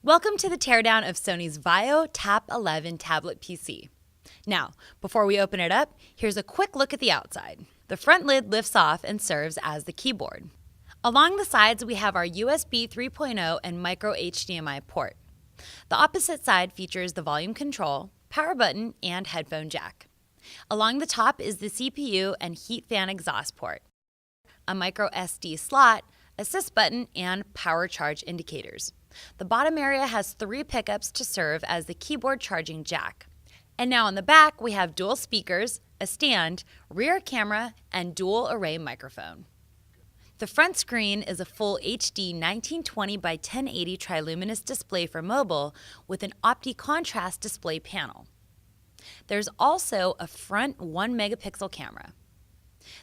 Welcome to the teardown of Sony's VAIO Tab 11 tablet PC. Now, before we open it up, here's a quick look at the outside. The front lid lifts off and serves as the keyboard. Along the sides, we have our USB 3.0 and micro HDMI port. The opposite side features the volume control, power button, and headphone jack. Along the top is the CPU and heat fan exhaust port, a micro SD slot, assist button, and power charge indicators. The bottom area has 3 pickups to serve as the keyboard charging jack. And now on the back, we have dual speakers, a stand, rear camera, and dual array microphone. The front screen is a full HD 1920 by 1080 triluminous display for mobile with an opti-contrast display panel. There's also a front 1 megapixel camera.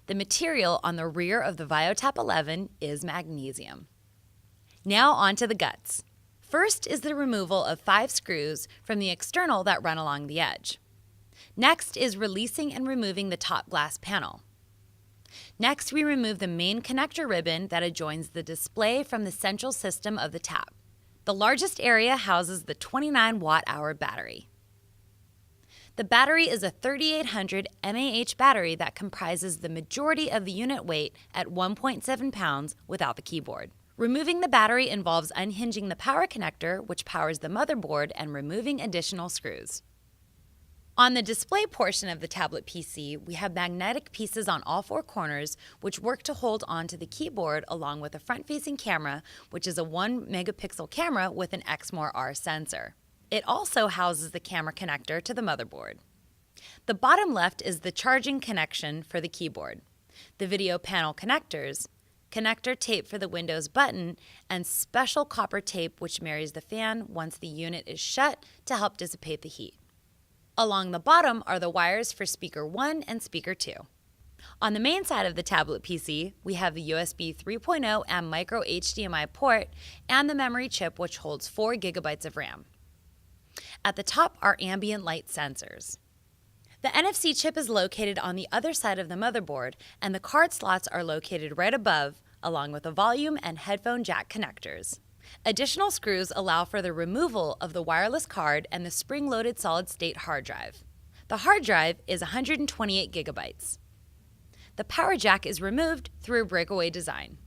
The material on the rear of the VAIO Tab 11 is magnesium. Now onto the guts. First is the removal of 5 screws from the external that run along the edge. Next is releasing and removing the top glass panel. Next, we remove the main connector ribbon that adjoins the display from the central system of the tab. The largest area houses the 29 watt-hour battery. The battery is a 3800 mAh battery that comprises the majority of the unit weight at 1.7 pounds without the keyboard. Removing the battery involves unhinging the power connector, which powers the motherboard, and removing additional screws. On the display portion of the tablet PC, we have magnetic pieces on all 4 corners, which work to hold onto the keyboard along with a front-facing camera, which is a 1 megapixel camera with an Exmor-R sensor. It also houses the camera connector to the motherboard. The bottom left is the charging connection for the keyboard, the video panel connectors, connector tape for the Windows button, and special copper tape which marries the fan once the unit is shut to help dissipate the heat. Along the bottom are the wires for speaker 1 and speaker 2. On the main side of the tablet PC, we have the USB 3.0 and micro HDMI port and the memory chip which holds 4 gigabytes of RAM. At the top are ambient light sensors. The NFC chip is located on the other side of the motherboard, and the card slots are located right above, along with the volume and headphone jack connectors. Additional screws allow for the removal of the wireless card and the spring-loaded solid-state hard drive. The hard drive is 128 gigabytes. The power jack is removed through a breakaway design.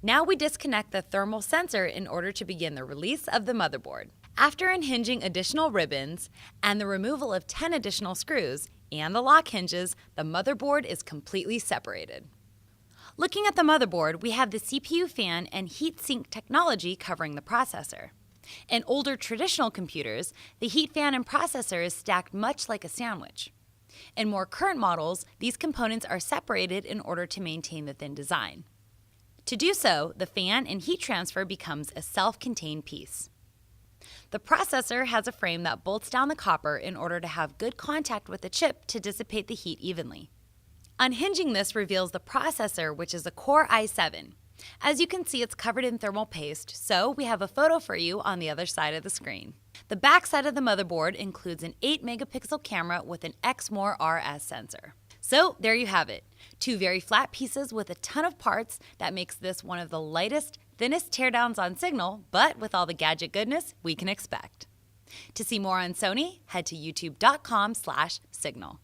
Now we disconnect the thermal sensor in order to begin the release of the motherboard. After unhinging additional ribbons and the removal of 10 additional screws and the lock hinges, the motherboard is completely separated. Looking at the motherboard, we have the CPU fan and heatsink technology covering the processor. In older traditional computers, the heat fan and processor is stacked much like a sandwich. In more current models, these components are separated in order to maintain the thin design. To do so, the fan and heat transfer becomes a self-contained piece. The processor has a frame that bolts down the copper in order to have good contact with the chip to dissipate the heat evenly. Unhinging this reveals the processor, which is a Core i7. As you can see, it's covered in thermal paste, so we have a photo for you on the other side of the screen. The back side of the motherboard includes an 8 megapixel camera with an Exmor-R sensor. So there you have it, 2 very flat pieces with a ton of parts that makes this one of the lightest, thinnest teardowns on Signal, but with all the gadget goodness we can expect. To see more on Sony, head to youtube.com/Signal.